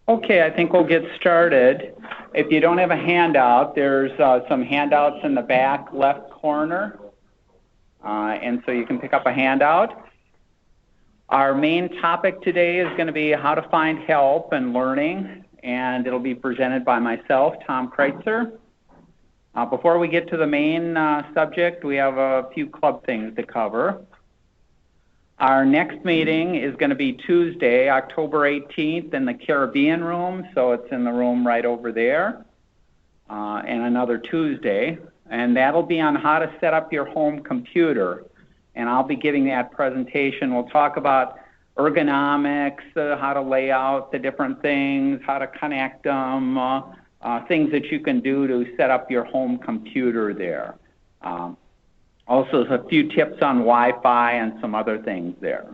Okay, I think we'll get started. If you don't have a handout, there's some handouts in the back left corner, and so you can pick up a handout. Our main topic today is going to be how to find help and learning, and it'll be presented by myself, Tom Kreuzer. Before we get to the main subject, we have a few club things to cover. Our next meeting is going to be Tuesday, October 18th in the Caribbean room, so it's in the room right over there, and another Tuesday. And that'll be on how to set up your home computer. And I'll be giving that presentation. We'll talk about ergonomics, how to lay out the different things, how to connect them, things that you can do to set up your home computer there. Also, a few tips on Wi-Fi and some other things there.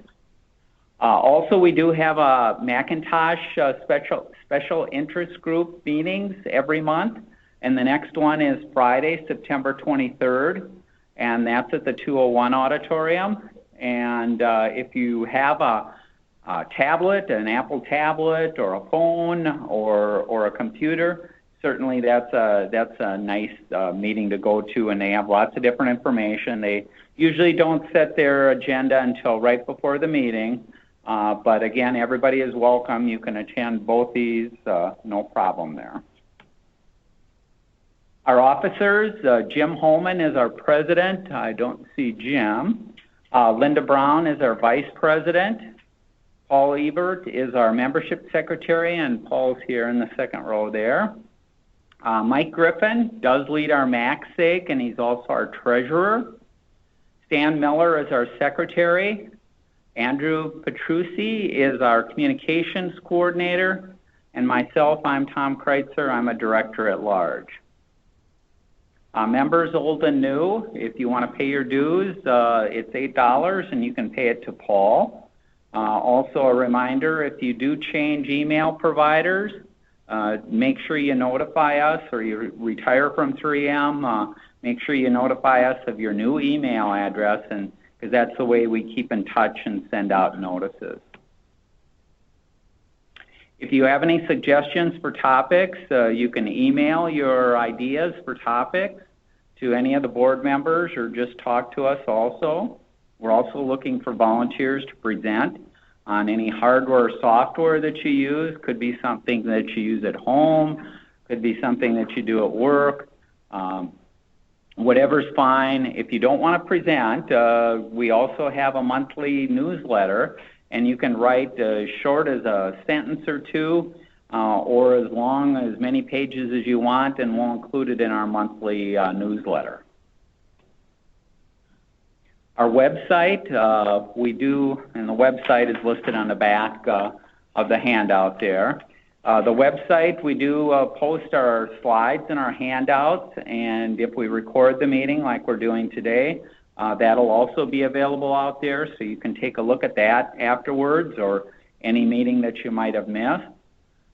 Also, we do have a Macintosh special interest group meetings every month, and the next one is Friday, September 23rd, and that's at the 201 auditorium. And if you have a tablet, an Apple tablet, or a phone, or a computer, certainly that's a nice meeting to go to, and they have lots of different information. They usually don't set their agenda until right before the meeting, but again, everybody is welcome. You can attend both these, no problem there. Our officers, Jim Holman is our president. I don't see Jim. Linda Brown is our vice president. Paul Ebert is our membership secretary, and Paul's here in the second row there. Mike Griffin does lead our MACSAC, and he's also our treasurer. Stan Miller is our secretary. Andrew Petrucci is our communications coordinator. And myself, I'm Tom Kreuzer. I'm a director at large. Members old and new, if you want to pay your dues, it's $8, and you can pay it to Paul. Also a reminder, if you do change email providers, make sure you notify us, or you retire from 3M, make sure you notify us of your new email address, and because that's the way we keep in touch and send out notices. If you have any suggestions for topics, you can email your ideas for topics to any of the board members, or just talk to us also. We're also looking for volunteers to present on any hardware or software that you use. Could be something that you use at home, could be something that you do at work. Whatever's fine. If you don't want to present, we also have a monthly newsletter, and you can write as short as a sentence or two, or as long as many pages as you want, and we'll include it in our monthly newsletter. Our website, and the website is listed on the back of the handout there. The website, we do post our slides and our handouts, and if we record the meeting like we're doing today, that'll also be available out there, so you can take a look at that afterwards, or any meeting that you might have missed.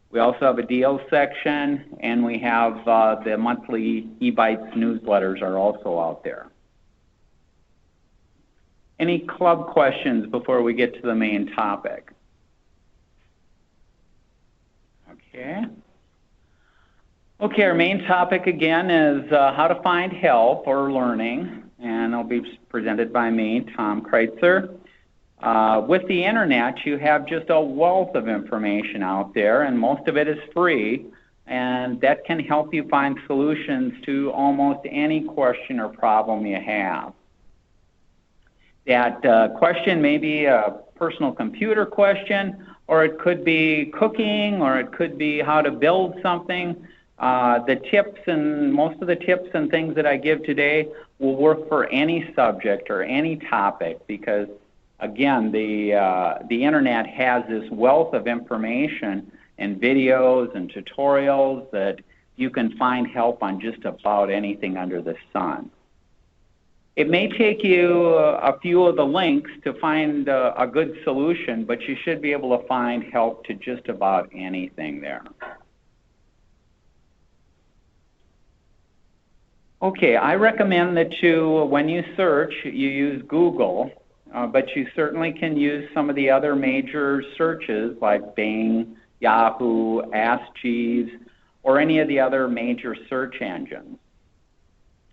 We also have a deals section, and we have the monthly eBites newsletters are also out there. Any club questions before we get to the main topic? Okay. Okay, our main topic again is how to find help or learning, and it'll be presented by me, Tom Kreuzer. With the internet, you have just a wealth of information out there, and most of it is free, and that can help you find solutions to almost any question or problem you have. That question may be a personal computer question, or it could be cooking, or it could be how to build something. The tips, and most of the tips and things that I give today will work for any subject or any topic, because again, the internet has this wealth of information and videos and tutorials that you can find help on just about anything under the sun. It may take you a few of the links to find a good solution, but you should be able to find help to just about anything there. Okay, I recommend that you, when you search, you use Google, but you certainly can use some of the other major searches like Bing, Yahoo, Ask Jeeves, or any of the other major search engines.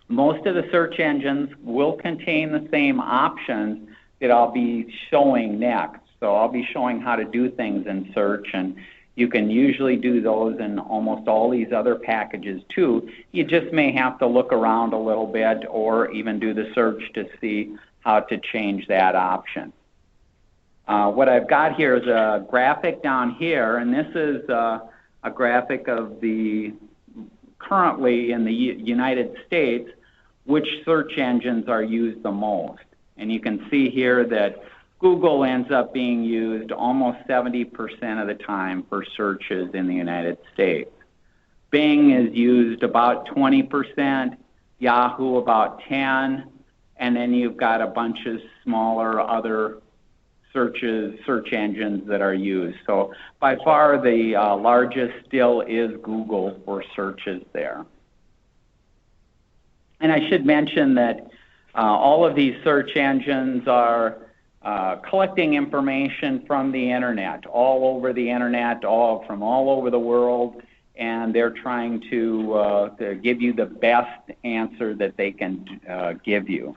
Most of the search engines will contain the same options that I'll be showing next. So I'll be showing how to do things in search, and you can usually do those in almost all these other packages too. You just may have to look around a little bit or even do the search to see how to change that option. What I've got here is a graphic down here, and this is a graphic of the currently in the United States, which search engines are used the most. And you can see here that Google ends up being used almost 70% of the time for searches in the United States. Bing is used about 20%, Yahoo about 10%, and then you've got a bunch of smaller other search engines that are used. So by far the largest still is Google for searches there. And I should mention that all of these search engines are collecting information from the internet, all over the internet, from all over the world, and they're trying to give you the best answer that they can give you.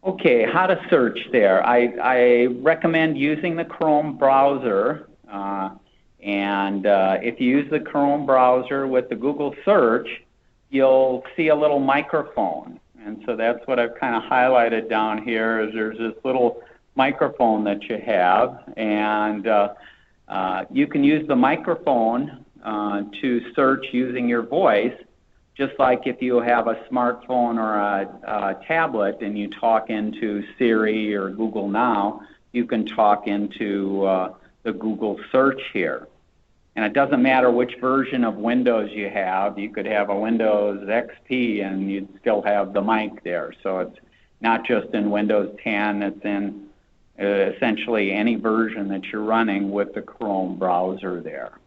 Okay, how to search there. I recommend using the Chrome browser, and if you use the Chrome browser with the Google search, you'll see a little microphone. And so that's what I've kind of highlighted down here is there's this little microphone that you have, and you can use the microphone to search using your voice, just like if you have a smartphone or a tablet and you talk into Siri or Google Now, you can talk into the Google search here. And it doesn't matter which version of Windows you have. You could have a Windows XP and you'd still have the mic there. So it's not just in Windows 10, it's in essentially any version that you're running with the Chrome browser there.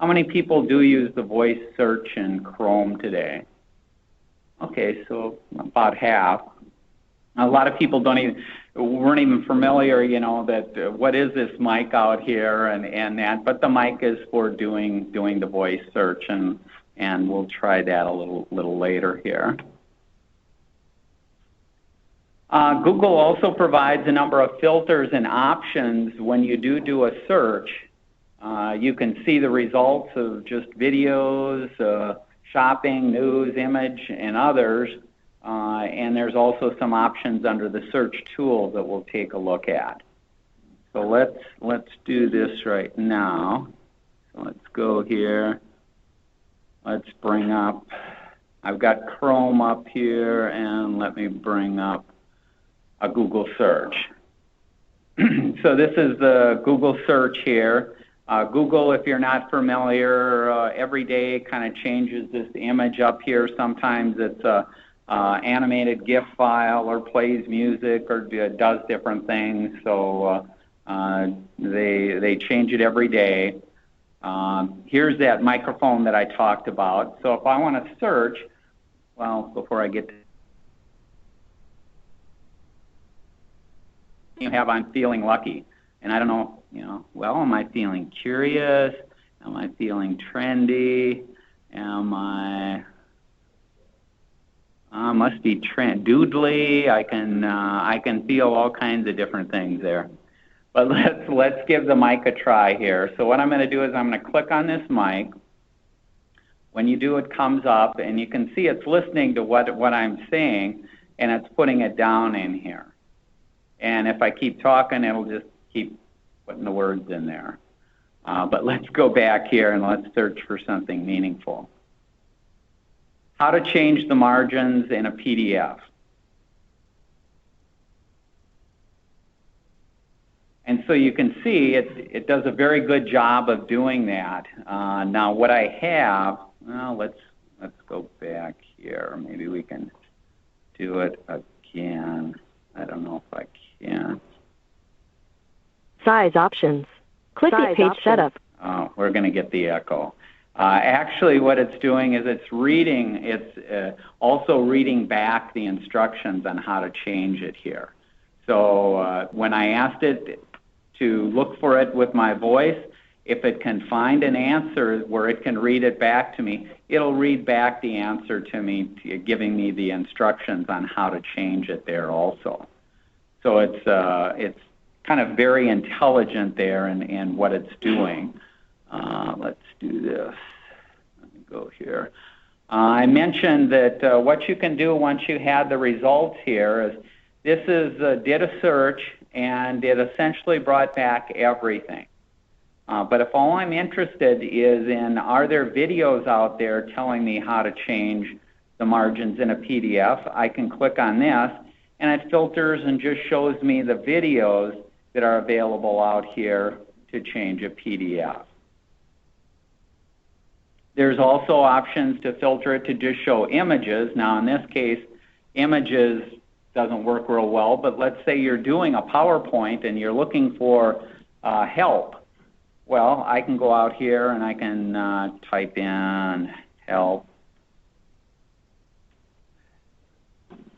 How many people do use the voice search in Chrome today? Okay, so about half. A lot of people weren't even familiar, that what is this mic out here and that, but the mic is for doing the voice search, and we'll try that a little later here. Google also provides a number of filters and options when you do a search. You can see the results of just videos, shopping, news, image, and others. And there's also some options under the search tool that we'll take a look at. So let's do this right now. So let's go here. Let's bring up, I've got Chrome up here, and let me bring up a Google search. So this is the Google search here. Google, if you're not familiar, every day kind of changes this image up here. Sometimes it's a animated GIF file or plays music or does different things. So they change it every day. Here's that microphone that I talked about. So if I want to search, well, before I get to I'm feeling lucky. And I don't know, well, am I feeling curious? Am I feeling trendy? Must be doodly. I can feel all kinds of different things there. But let's give the mic a try here. So what I'm going to do is I'm going to click on this mic. When you do, it comes up, and you can see it's listening to what I'm saying, and it's putting it down in here. And if I keep talking, it'll just keep putting the words in there. But let's go back here and let's search for something meaningful. How to change the margins in a PDF. And so you can see it does a very good job of doing that. Now what I have, well, let's go back here. Maybe we can do it again. I don't know if I can. Size options. Click the page setup. Oh, we're going to get the echo. Actually, what it's doing is it's reading. It's also reading back the instructions on how to change it here. So when I asked it to look for it with my voice. If it can find an answer where it can read it back to me, it'll read back the answer to me, giving me the instructions on how to change it there also. So it's kind of very intelligent there in what it's doing. Let's do this. Let me go here. I mentioned that what you can do once you had the results here is did a search, and it essentially brought back everything. But if all I'm interested is in are there videos out there telling me how to change the margins in a PDF, I can click on this, and it filters and just shows me the videos that are available out here to change a PDF. There's also options to filter it to just show images. Now in this case, images doesn't work real well, but let's say you're doing a PowerPoint and you're looking for help. Well, I can go out here and I can type in help,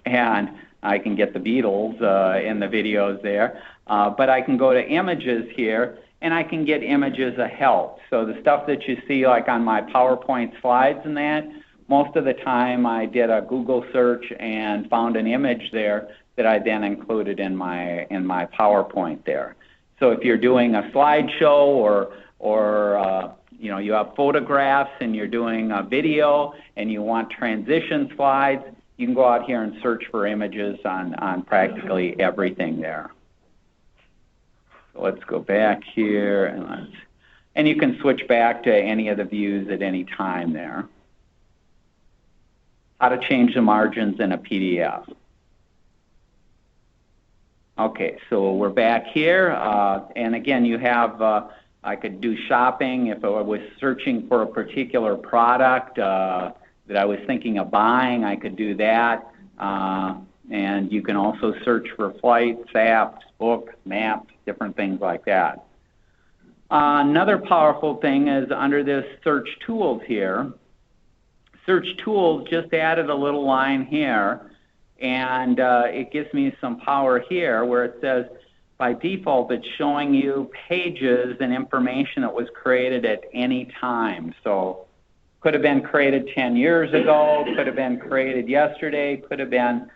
and I can get the Beatles in the videos there, but I can go to images here and I can get images of help. So the stuff that you see like on my PowerPoint slides and that, most of the time I did a Google search and found an image there that I then included in my PowerPoint there. So if you're doing a slideshow or you have photographs and you're doing a video and you want transition slides, you can go out here and search for images on practically everything there. So let's go back here and you can switch back to any of the views at any time there. How to change the margins in a PDF. Okay, so we're back here, and again, you have, I could do shopping if I was searching for a particular product that I was thinking of buying, I could do that, and you can also search for flights, apps, books, maps, different things like that. Another powerful thing is under this search tools here, search tools just added a little line here, and it gives me some power here where it says by default it's showing you pages and information that was created at any time. So could have been created 10 years ago, could have been created yesterday, could have been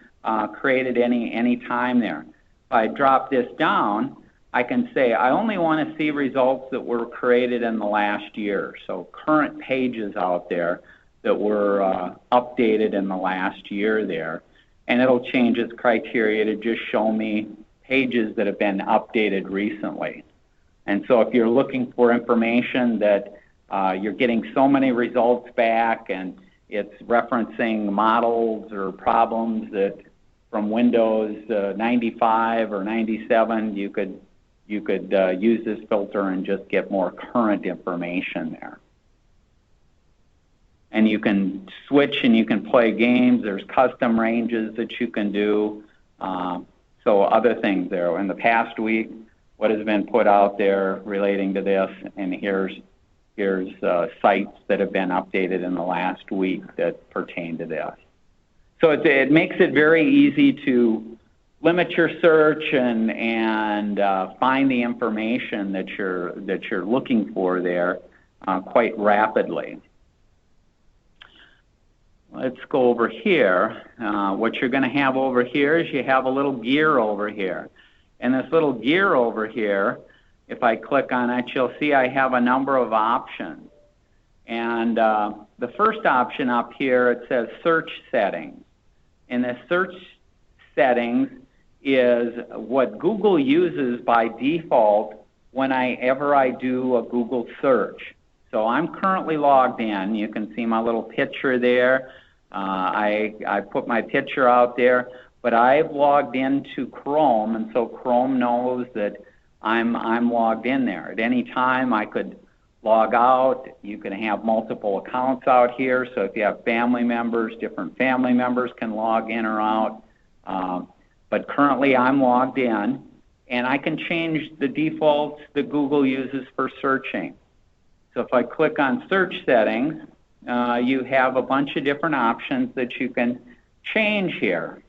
created any time there. If I drop this down, I can say I only want to see results that were created in the last year. So current pages out there that were updated in the last year there. And it'll change its criteria to just show me pages that have been updated recently. And so if you're looking for information that you're getting so many results back and it's referencing models or problems that from Windows 95 or 97, you could use this filter and just get more current information there. And you can switch and you can play games. There's custom ranges that you can do. So other things there. In the past week, what has been put out there relating to this, and here's sites that have been updated in the last week that pertain to this. So it makes it very easy to limit your search and find the information that you're looking for there quite rapidly. Let's go over here. What you're going to have over here is you have a little gear over here. And this little gear over here, if I click on it, you'll see I have a number of options. And the first option up here, it says search settings. And the search settings is what Google uses by default whenever I do a Google search. So I'm currently logged in. You can see my little picture there. I put my picture out there, but I've logged into Chrome, and so Chrome knows that I'm logged in there. At any time, I could log out. You can have multiple accounts out here. So if you have family members, different family members can log in or out. But currently, I'm logged in, and I can change the defaults that Google uses for searching. So if I click on search settings, you have a bunch of different options that you can change here.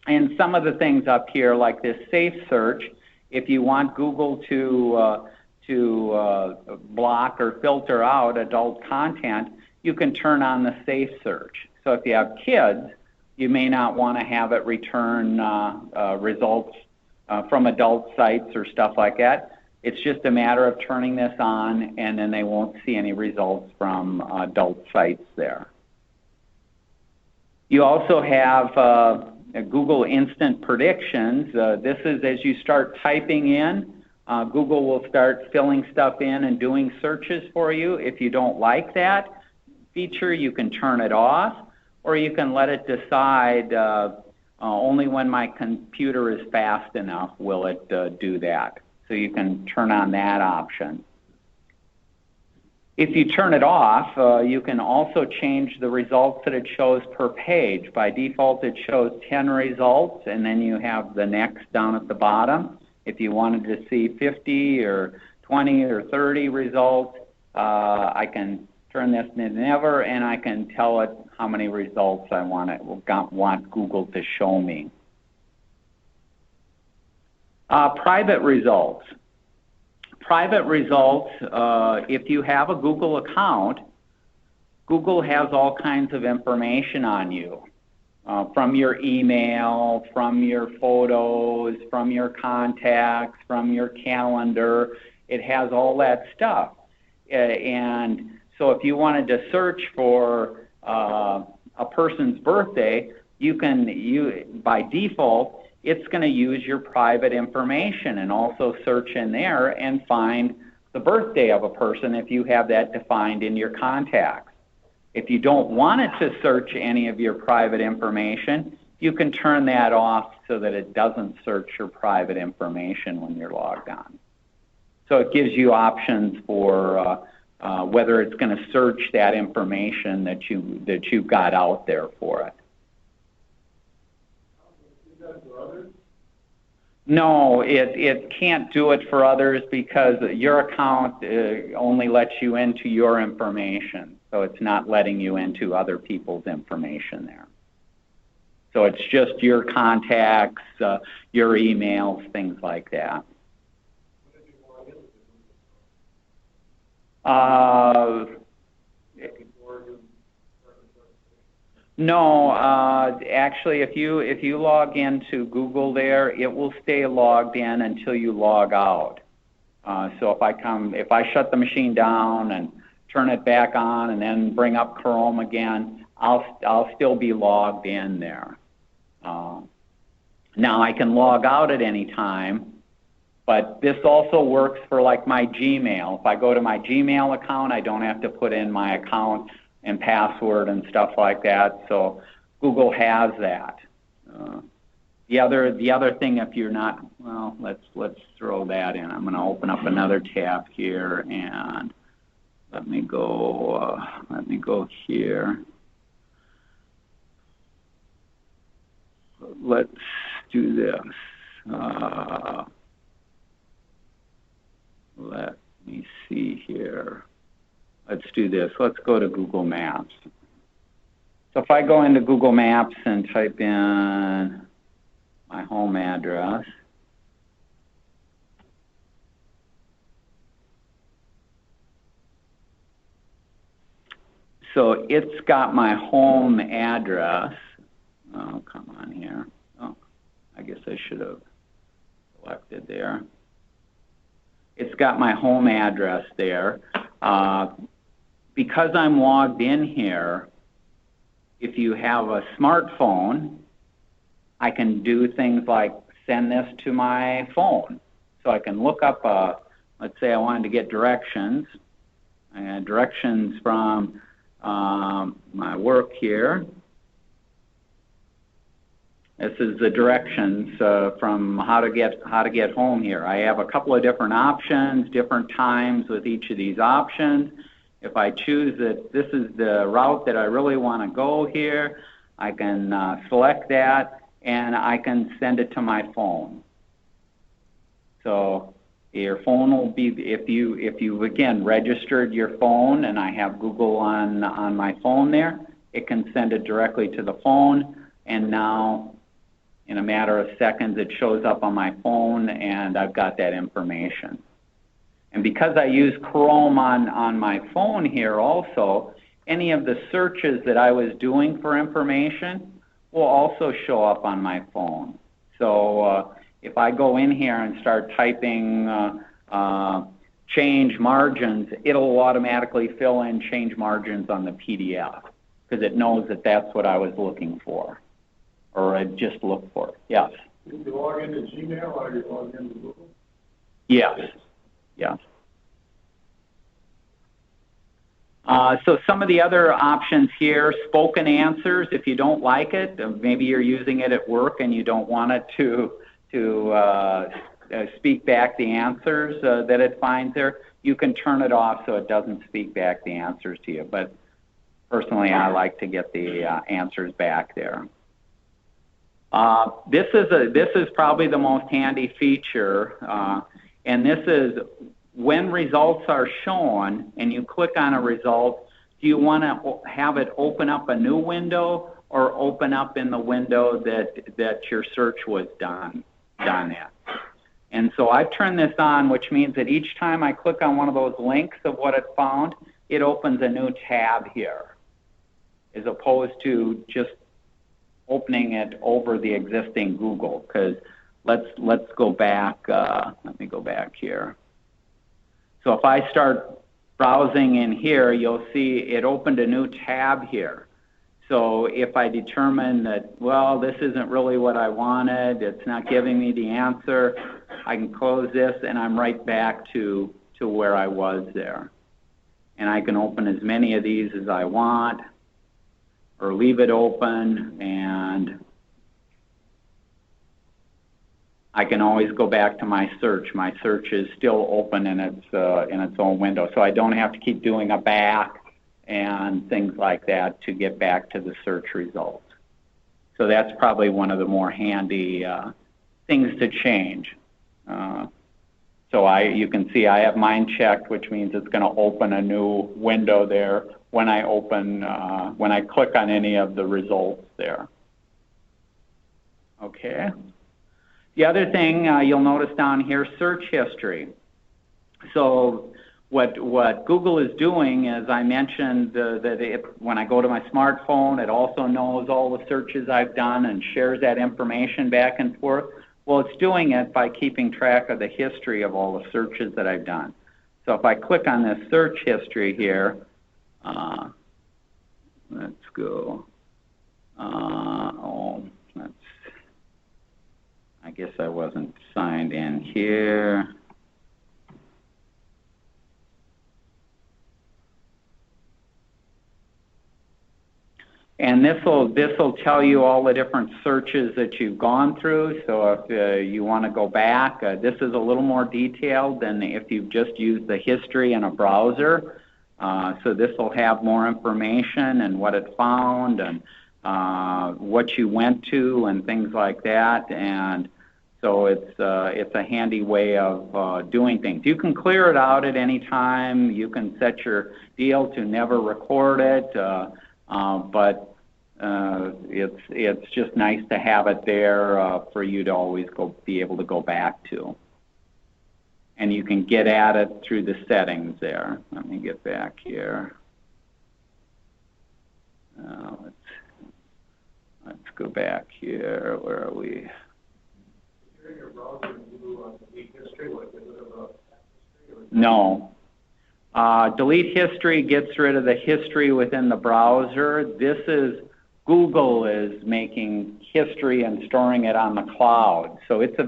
And some of the things up here, like this safe search, If you want Google to block or filter out adult content, you can turn on the safe search. So if you have kids, you may not want to have it return results from adult sites or stuff like that. It's just a matter of turning this on, and then they won't see any results from adult sites there. You also have Google Instant Predictions. This is as you start typing in, Google will start filling stuff in and doing searches for you. If you don't like that feature, you can turn it off, or you can let it decide only when my computer is fast enough will it do that. So you can turn on that option. If you turn it off, you can also change the results that it shows per page. By default, it shows 10 results, and then you have the next down at the bottom. If you wanted to see 50 or 20 or 30 results, I can turn this to never, and I can tell it how many results I want Google to show me. Private results. Private results, if you have a Google account, Google has all kinds of information on you, from your email, from your photos, from your contacts, from your calendar. It has all that stuff. And so if you wanted to search for a person's birthday, by default, it's going to use your private information and also search in there and find the birthday of a person if you have that defined in your contacts. If you don't want it to search any of your private information, you can turn that off so that it doesn't search your private information when you're logged on. So it gives you options for whether it's going to search that information that you've got out there for it. No, it can't do it for others because your account only lets you into your information, so it's not letting you into other people's information there. So it's just your contacts, your emails, things like that. No, actually, if you log into Google there, it will stay logged in until you log out. So if I shut the machine down and turn it back on and then bring up Chrome again, I'll still be logged in there. Now I can log out at any time, but this also works for like my Gmail. If I go to my Gmail account, I don't have to put in my account and password and stuff like that. So Google has that. The other thing, if you're not, well, let's throw that in. I'm going to open up another tab here and let me go here. Let's do this. Let me see here. Let's do this. Let's go to Google Maps. So if I go into Google Maps and type in my home address, so it's got my home address. Oh, come on here. Oh, I guess I should have selected there. It's got my home address there. Because I'm logged in here, if you have a smartphone, I can do things like send this to my phone. So I can look up, let's say I wanted to get directions, directions from my work here. This is the directions from how to get home here. I have a couple of different options, different times with each of these options. If I choose that this is the route that I really want to go here, I can select that and I can send it to my phone. So your phone will be, if you again registered your phone, and I have Google on my phone there, it can send it directly to the phone, and now in a matter of seconds, it shows up on my phone, and I've got that information. And because I use Chrome on my phone here also, any of the searches that I was doing for information will also show up on my phone. So if I go in here and start typing change margins, it'll automatically fill in change margins on the PDF because it knows that that's what I was looking for, or I just looked for. Yes? Did you log into Gmail or you log into Google? Yes. Yes. So some of the other options here, spoken answers, if you don't like it, maybe you're using it at work and you don't want it to speak back the answers that it finds there, you can turn it off so it doesn't speak back the answers to you. But personally, I like to get the answers back there. This is probably the most handy feature, and this is when results are shown and you click on a result, do you want to have it open up a new window or open up in the window that your search was done at? And so I've turned this on, which means that each time I click on one of those links of what it found, it opens a new tab here, as opposed to just opening it over the existing Google. Because let's go back. Let me go back here. So if I start browsing in here, you'll see it opened a new tab here. So if I determine that, well, this isn't really what I wanted, it's not giving me the answer, I can close this and I'm right back to where I was there. And I can open as many of these as I want or leave it open, and I can always go back to my search. My search is still open in its own window, so I don't have to keep doing a back and things like that to get back to the search results. So that's probably one of the more handy things to change. So you can see I have mine checked, which means it's going to open a new window there when I click on any of the results there. Okay. The other thing you'll notice down here, search history. So what Google is doing, as I mentioned, when I go to my smartphone, it also knows all the searches I've done and shares that information back and forth. Well, it's doing it by keeping track of the history of all the searches that I've done. So if I click on this search history here, let's go. I guess I wasn't signed in here. And this will tell you all the different searches that you've gone through. So if you want to go back, this is a little more detailed than if you've just used the history in a browser. So this will have more information and what it found and what you went to and things like that. And so it's a handy way of doing things. You can clear it out at any time. You can set your deal to never record it, but it's just nice to have it there for you to always be able to go back to. And you can get at it through the settings there. Let me get back here. Let's go back here. Where are we? During your browser, you delete history, like get rid of history? No. Delete history gets rid of the history within the browser. Google is making history and storing it on the cloud. So it's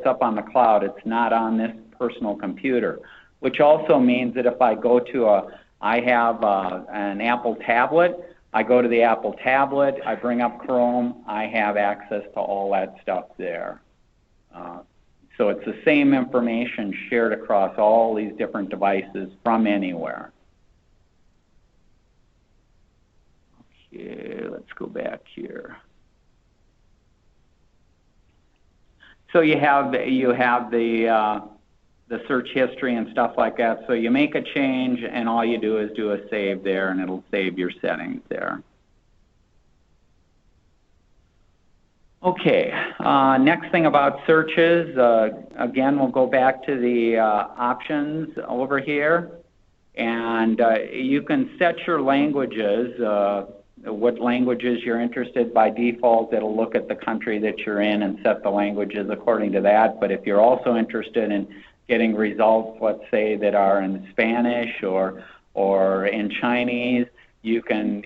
up on the cloud. It's not on this personal computer, which also means that if I go to I have an Apple tablet, I go to the Apple tablet, I bring up Chrome, I have access to all that stuff there. So it's the same information shared across all these different devices from anywhere. Okay, let's go back here. So you have the search history and stuff like that. So you make a change, and all you do is do a save there, and it'll save your settings there. Okay, next thing about searches, again, we'll go back to the options over here, and you can set your languages, what languages you're interested. By default, it'll look at the country that you're in and set the languages according to that. But if you're also interested in getting results, let's say, that are in Spanish or in Chinese, you can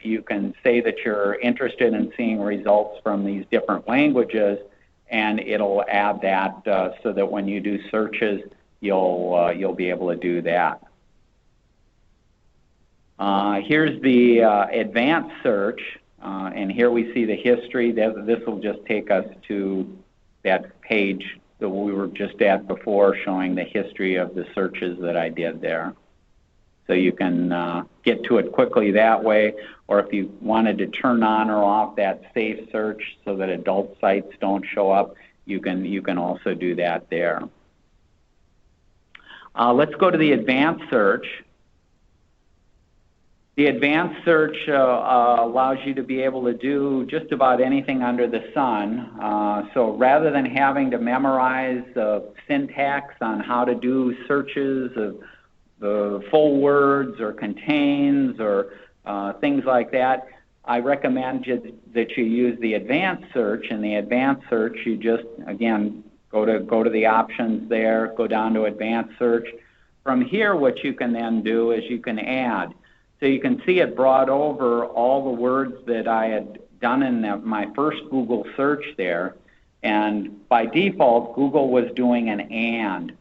say that you're interested in seeing results from these different languages, and it'll add that so that when you do searches, you'll be able to do that. Here's the advanced search, and here we see the history. This will just take us to that page that we were just at before, showing the history of the searches that I did there. So you can get to it quickly that way, or if you wanted to turn on or off that safe search so that adult sites don't show up, you can also do that there. Let's go to the advanced search. The advanced search allows you to be able to do just about anything under the sun. So rather than having to memorize syntax on how to do searches of the full words or contains or things like that, I recommend that you use the advanced search. In the advanced search, you just, again, go to the options there, go down to advanced search. From here, what you can then do is you can add. So you can see it brought over all the words that I had done in my first Google search there. And by default, Google was doing an and.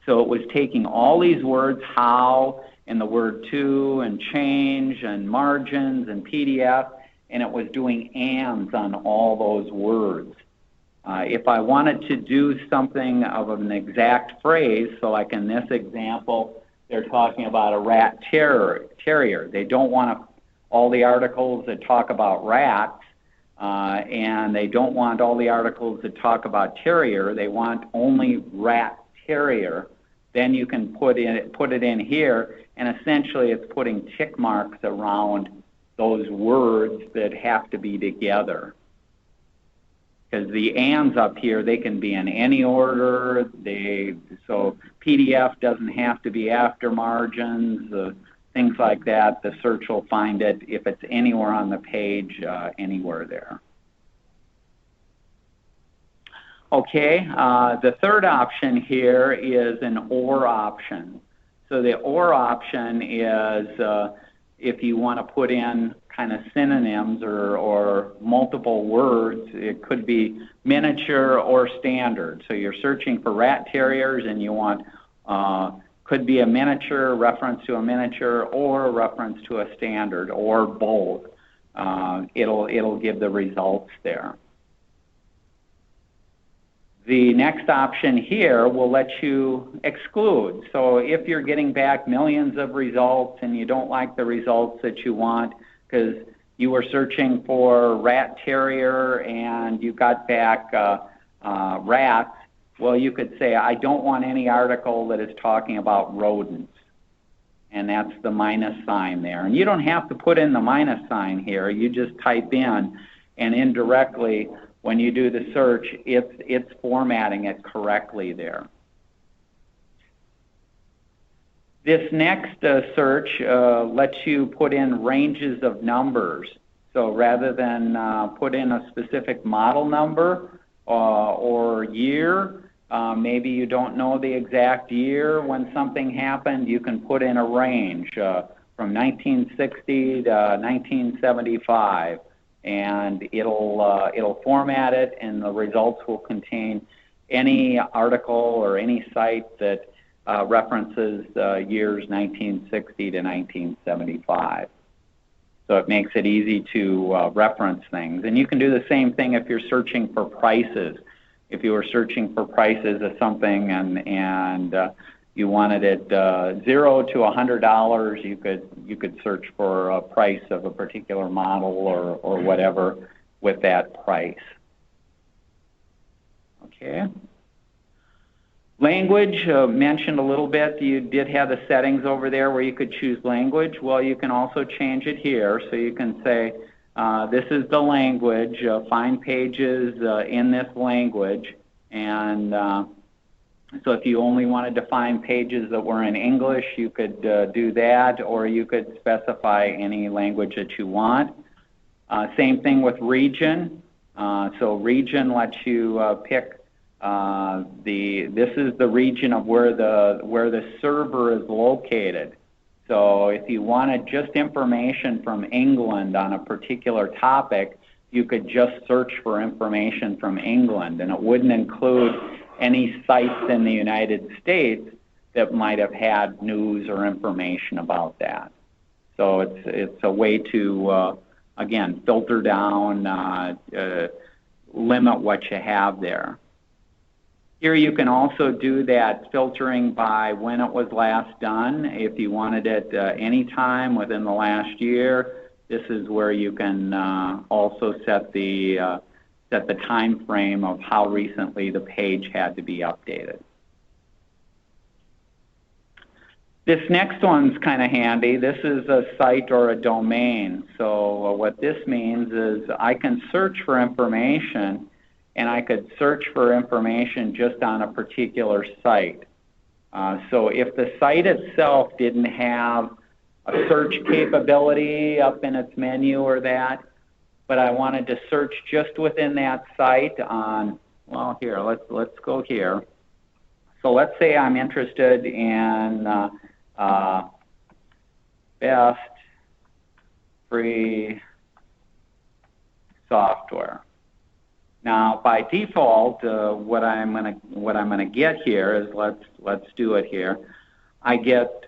So it was taking all these words, how, and the word to, and change, and margins, and PDF, and it was doing ands on all those words. If I wanted to do something of an exact phrase, so like in this example, they're talking about a rat terrier. They don't want all the articles that talk about rats, and they don't want all the articles that talk about terrier. They want only rat terrier. Then you can put it in here, and essentially it's putting tick marks around those words that have to be together. Because the ands up here, they can be in any order. So PDF doesn't have to be after margins, things like that. The search will find it if it's anywhere on the page, anywhere there. Okay, the third option here is an OR option. So the OR option is if you want to put in kind of synonyms or multiple words. It could be miniature or standard. So you're searching for rat terriers and you want, could be a miniature, reference to a miniature, or a reference to a standard, or both. It'll give the results there. The next option here will let you exclude. So if you're getting back millions of results and you don't like the results that you want because you were searching for rat terrier and you got back rats, well, you could say, I don't want any article that is talking about rodents. And that's the minus sign there. And you don't have to put in the minus sign here. You just type in, and indirectly, when you do the search, it's formatting it correctly there. This next search lets you put in ranges of numbers. So rather than put in a specific model number or year, maybe you don't know the exact year when something happened, you can put in a range from 1960 to 1975. And it'll format it, and the results will contain any article or any site that references years 1960 to 1975. So it makes it easy to reference things. And you can do the same thing if you're searching for prices. If you were searching for prices of something and you wanted it $0 to $100, you could search for a price of a particular model or whatever with that price. Okay. Language, mentioned a little bit. You did have the settings over there where you could choose language. Well, you can also change it here. So you can say, This is the language. Find pages in this language. And so if you only wanted to find pages that were in English, you could do that, or you could specify any language that you want. Same thing with region. So region lets you pick this is the region of where the server is located. So if you wanted just information from England on a particular topic, you could just search for information from England, and it wouldn't include any sites in the United States that might have had news or information about that. So it's a way to, again, filter down, limit what you have there. Here you can also do that filtering by when it was last done. If you wanted it any time within the last year, this is where you can also set the time frame of how recently the page had to be updated. This next one's kind of handy. This is a site or a domain. So what this means is I can search for information, and I could search for information just on a particular site. So if the site itself didn't have a search capability up in its menu or that, but I wanted to search just within that site on, well, here, let's go here. So let's say I'm interested in best free software. Now, by default, what I'm gonna get here is let's do it here. I get,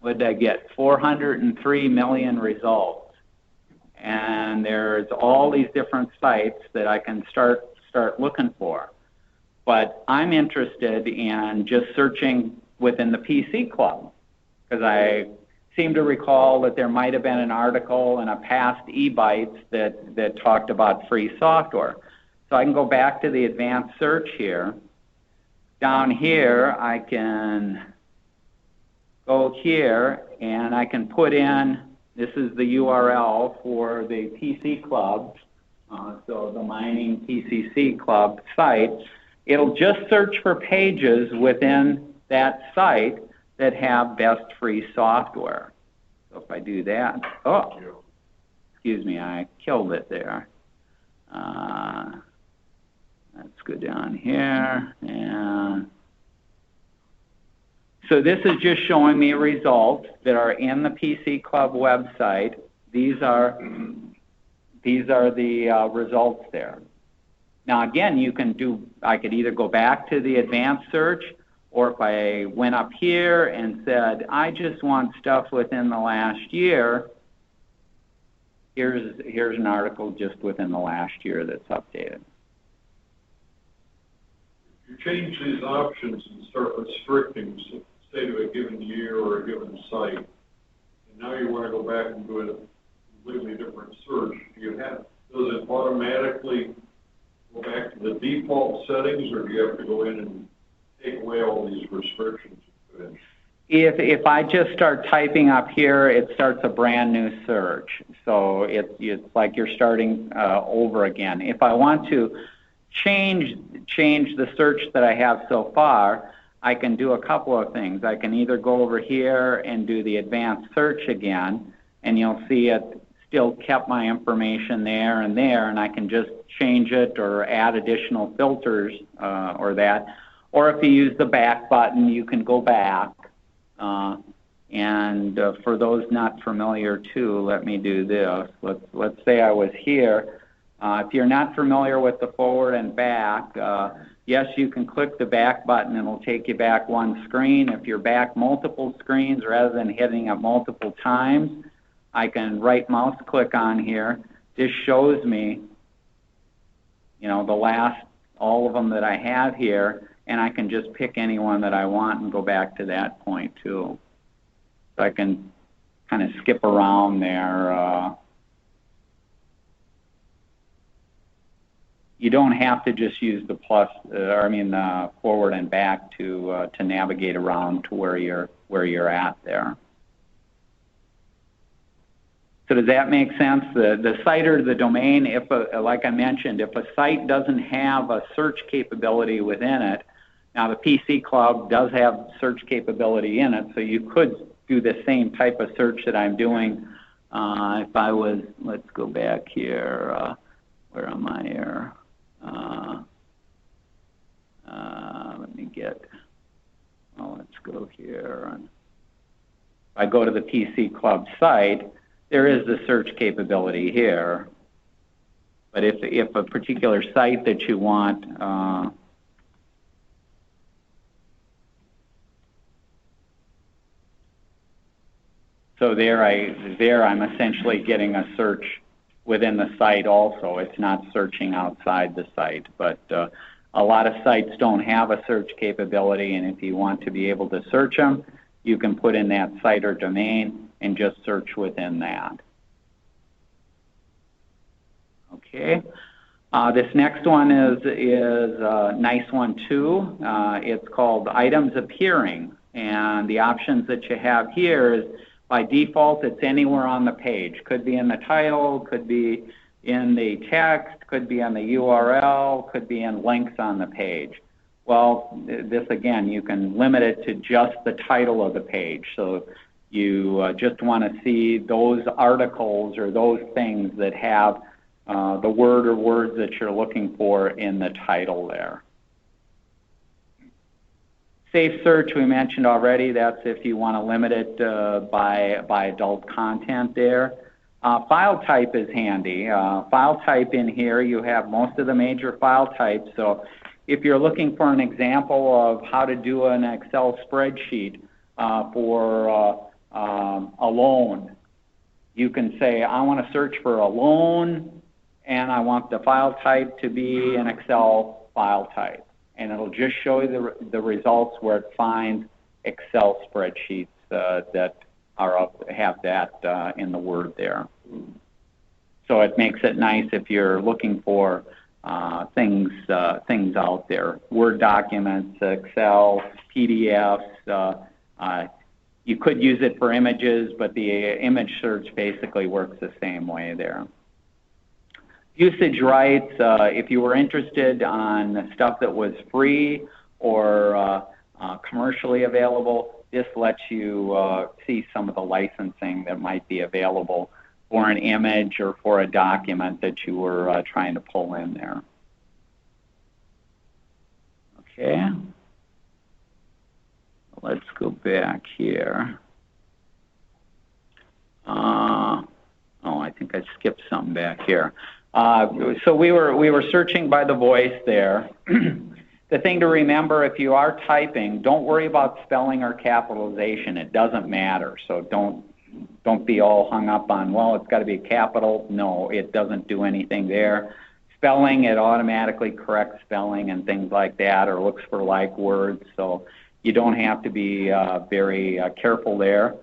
what did I get? 403 million results, and there's all these different sites that I can start looking for. But I'm interested in just searching within the PC Club, because I seem to recall that there might have been an article in a past eBytes that talked about free software. So I can go back to the advanced search here. Down here, I can go here and I can put in, this is the URL for the PC Club, so the Mining PCC Club site. It'll just search for pages within that site that have best free software. So if I do that, oh, excuse me, I killed it there. Let's go down here, and so this is just showing me results that are in the PC Club website. These are the results there. Now again, I could either go back to the advanced search, or if I went up here and said, I just want stuff within the last year, here's an article just within the last year that's updated. You change these options and start restricting, say, to a given year or a given site, and now you want to go back and do a completely different search. Does it automatically go back to the default settings, or do you have to go in and take away all these restrictions? If I just start typing up here, it starts a brand new search. So it's like you're starting over again. If I want to change the search that I have so far, I can do a couple of things. I can either go over here and do the advanced search again, and you'll see it still kept my information there, and I can just change it or add additional filters or that. Or if you use the back button, you can go back. And for those not familiar too, let me do this. Let's say I was here. If you're not familiar with the forward and back, yes, you can click the back button and it'll take you back one screen. If you're back multiple screens, rather than hitting it multiple times, I can right mouse click on here. This shows me, all of them that I have here, and I can just pick any one that I want and go back to that point too. So I can kind of skip around there. You don't have to just use the forward and back to navigate around to where you're at there. So does that make sense? The site or the domain, like I mentioned, if a site doesn't have a search capability within it, now the PC Club does have search capability in it, so you could do the same type of search that I'm doing. If I was, let's go back here, where am I here? Let me get, let's go here. If I go to the PC Club site, there is the search capability here. But if a particular site that you want, so there I'm essentially getting a search within the site also. It's not searching outside the site. But a lot of sites don't have a search capability, and if you want to be able to search them, you can put in that site or domain and just search within that. Okay. This next one is a nice one too. It's called Items Appearing, and the options that you have here is by default it's anywhere on the page. Could be in the title, could be in the text, could be on the URL, could be in links on the page. Well, this again, you can limit it to just the title of the page. So you just want to see those articles or those things that have the word or words that you're looking for in the title there. Safe search we mentioned already. That's if you want to limit it by adult content there. File type is handy. File type in here, you have most of the major file types. So if you're looking for an example of how to do an Excel spreadsheet for a loan, you can say, I want to search for a loan, and I want the file type to be an Excel file type. And it'll just show you the results where it finds Excel spreadsheets that have that in the word there. So it makes it nice if you're looking for things out there. Word documents, Excel, PDFs. You could use it for images, but the image search basically works the same way there. Usage rights, if you were interested on stuff that was free or commercially available, this lets you see some of the licensing that might be available for an image or for a document that you were trying to pull in there. Okay. Let's go back here. I think I skipped something back here. So we were searching by the voice there. The thing to remember, if you are typing, don't worry about spelling or capitalization. It doesn't matter. So don't be all hung up on, well, it's got to be a capital. No, it doesn't do anything there. Spelling, it automatically corrects spelling and things like that, or looks for like words. So you don't have to be very careful there.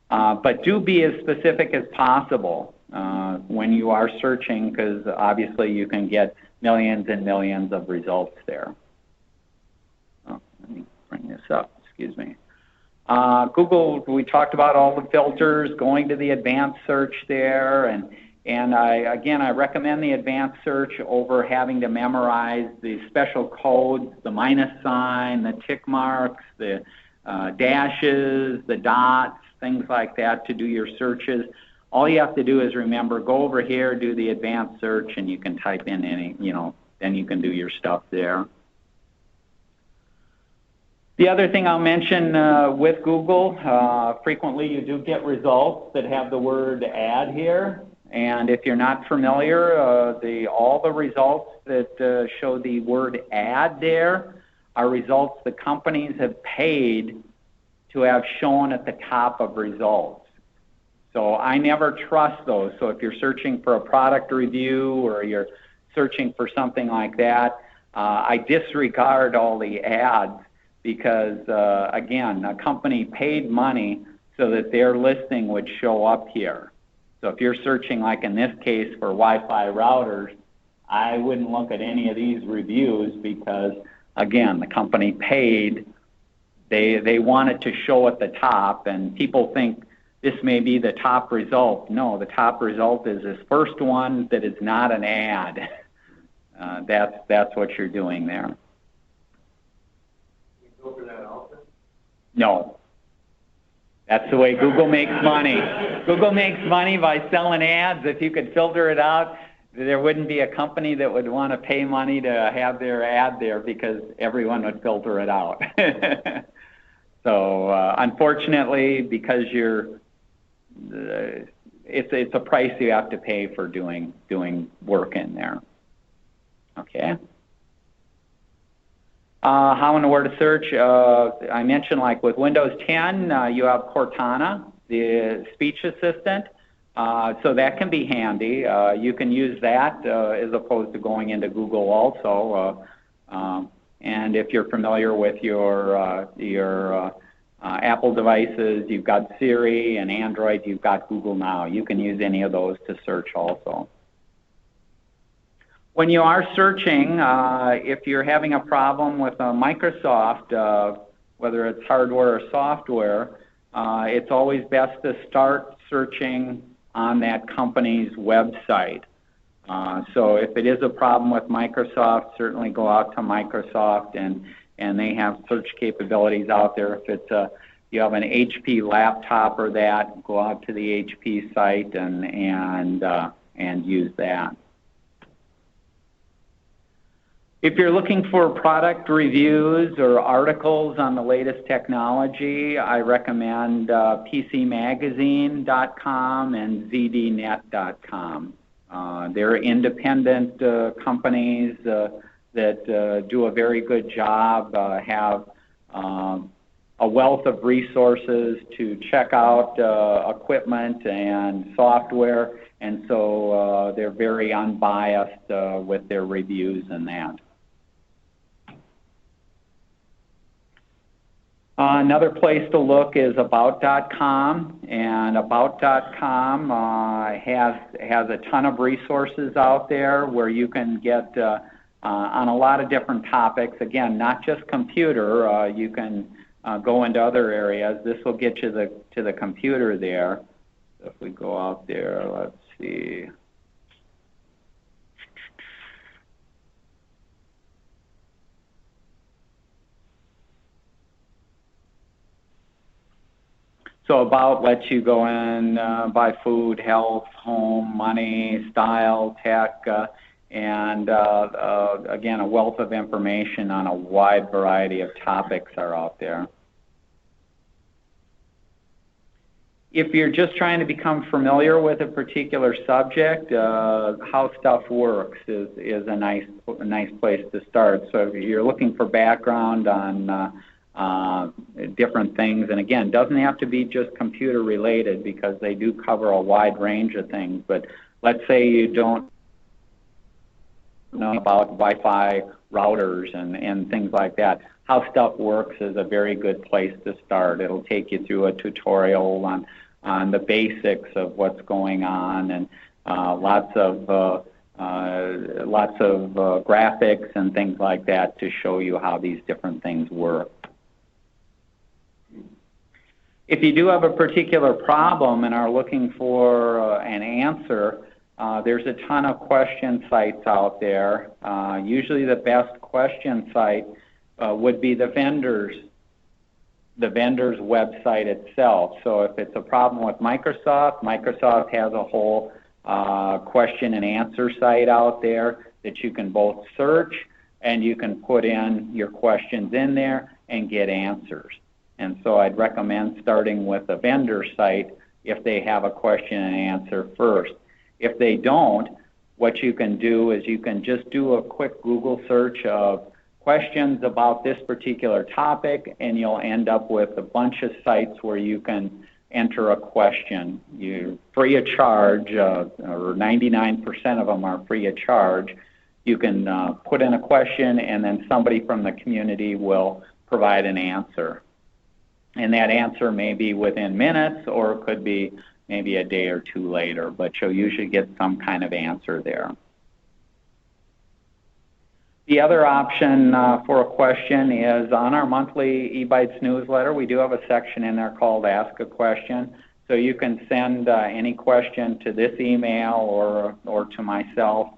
But do be as specific as possible when you are searching, because obviously you can get millions and millions of results there. Let me bring this up, excuse me. Google, we talked about all the filters, going to the advanced search there, and I recommend the advanced search over having to memorize the special codes, the minus sign, the tick marks, the dashes, the dots, things like that to do your searches. All you have to do is remember, go over here, do the advanced search, and you can type in any, then you can do your stuff there. The other thing I'll mention with Google, frequently you do get results that have the word "add" here. And if you're not familiar, all the results that show the word "add" there are results the companies have paid to have shown at the top of results. So I never trust those. So if you're searching for a product review or you're searching for something like that, I disregard all the ads because, again, a company paid money so that their listing would show up here. So if you're searching, like in this case, for Wi-Fi routers, I wouldn't look at any of these reviews because, again, the company paid. They want it to show at the top, and people think this may be the top result. No, the top result is this first one that is not an ad. That's what you're doing there. You filter that out then? No. That's the way Google makes money. Google makes money by selling ads. If you could filter it out, there wouldn't be a company that would want to pay money to have their ad there because everyone would filter it out. So unfortunately, because it's a price you have to pay for doing work in there. Okay. How and where to search? I mentioned, like with Windows 10, you have Cortana, the speech assistant. So that can be handy. You can use that as opposed to going into Google also. And if you're familiar with your Apple devices, you've got Siri, and Android, you've got Google Now. You can use any of those to search also. When you are searching, if you're having a problem with Microsoft, whether it's hardware or software, it's always best to start searching on that company's website. So if it is a problem with Microsoft, certainly go out to Microsoft, and they have search capabilities out there. If it's you have an HP laptop or that, go out to the HP site and use that. If you're looking for product reviews or articles on the latest technology, I recommend PCMagazine.com and ZDNet.com. They're independent companies that do a very good job, have a wealth of resources to check out equipment and software, and so they're very unbiased with their reviews and that. Another place to look is About.com, and About.com has a ton of resources out there where you can get on a lot of different topics. Again, not just computer. You can go into other areas. This will get you to the computer there. So if we go out there, let's see. So About lets you go in, buy food, health, home, money, style, tech, and again, a wealth of information on a wide variety of topics are out there. If you're just trying to become familiar with a particular subject, How Stuff Works is a nice place to start. So if you're looking for background on different things, and again, doesn't have to be just computer related because they do cover a wide range of things, but let's say you don't know about Wi-Fi routers and things like that. How Stuff Works is a very good place to start. It'll take you through a tutorial on the basics of what's going on, and lots of graphics and things like that to show you how these different things work. If you do have a particular problem and are looking for an answer, there's a ton of question sites out there. Usually the best question site would be the vendor's website itself. So if it's a problem with Microsoft, Microsoft has a whole question and answer site out there that you can both search and you can put in your questions in there and get answers. And so I'd recommend starting with a vendor site if they have a question and answer first. If they don't, what you can do is you can just do a quick Google search of questions about this particular topic, and you'll end up with a bunch of sites where you can enter a question. You're free of charge, or 99% of them are free of charge. You can put in a question, and then somebody from the community will provide an answer. And that answer may be within minutes, or it could be maybe a day or two later, but you'll usually get some kind of answer there. The other option for a question is on our monthly eBytes newsletter, we do have a section in there called Ask a Question. So you can send any question to this email or to myself,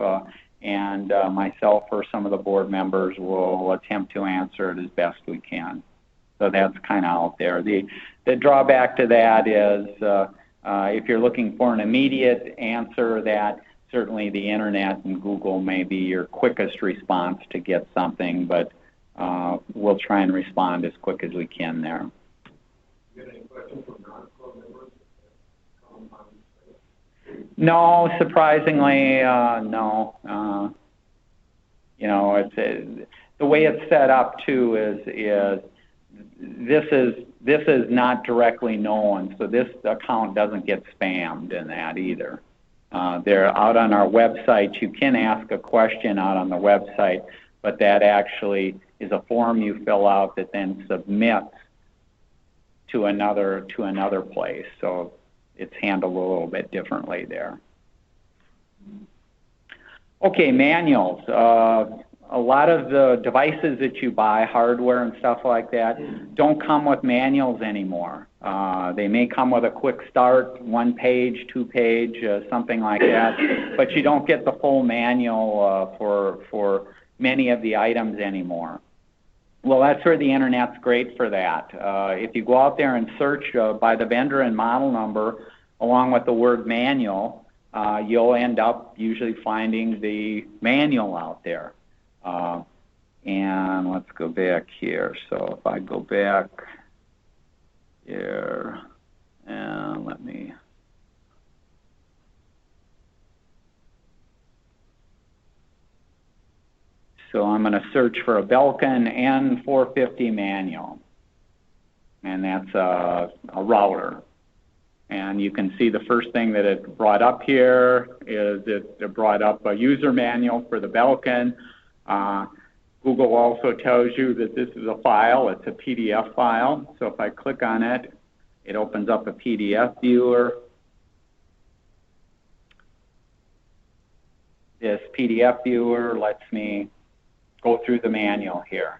and myself or some of the board members will attempt to answer it as best we can. So that's kind of out there. The drawback to that is if you're looking for an immediate answer, that certainly the internet and Google may be your quickest response to get something, but we'll try and respond as quick as we can there. You got any questions from non-club members? No, surprisingly, no. You know, it's the way it's set up too is this is not directly known, so this account doesn't get spammed in that either. They're out on our website. You can ask a question out on the website, but that actually is a form you fill out that then submits to another place. So it's handled a little bit differently there. Okay, manuals. A lot of the devices that you buy, hardware and stuff like that, don't come with manuals anymore. They may come with a quick start, 1 page, 2 page, something like that, but you don't get the full manual for many of the items anymore. Well, that's where the internet's great for that. If you go out there and search by the vendor and model number along with the word manual, you'll end up usually finding the manual out there. And let's go back here. So if I go back here, and let me, so I'm going to search for a Belkin N450 manual, and that's a router. And you can see the first thing that it brought up here is it brought up a user manual for the Belkin. Google also tells you that this is a file. It's a PDF file. So if I click on it, it opens up a PDF viewer. This PDF viewer lets me go through the manual here.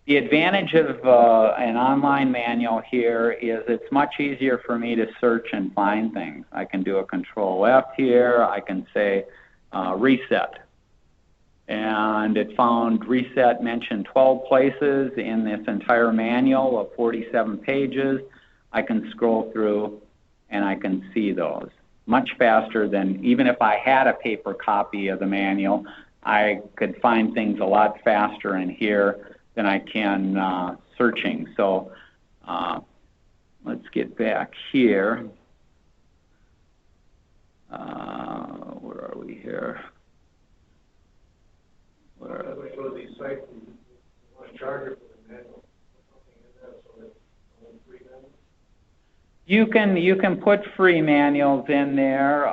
The advantage of an online manual here is it's much easier for me to search and find things. I can do a Control F here. I can say reset. And it found reset mentioned 12 places in this entire manual of 47 pages. I can scroll through and I can see those much faster than, even if I had a paper copy of the manual, I could find things a lot faster in here than I can searching. So let's get back here. Where are we here? You can put free manuals in there.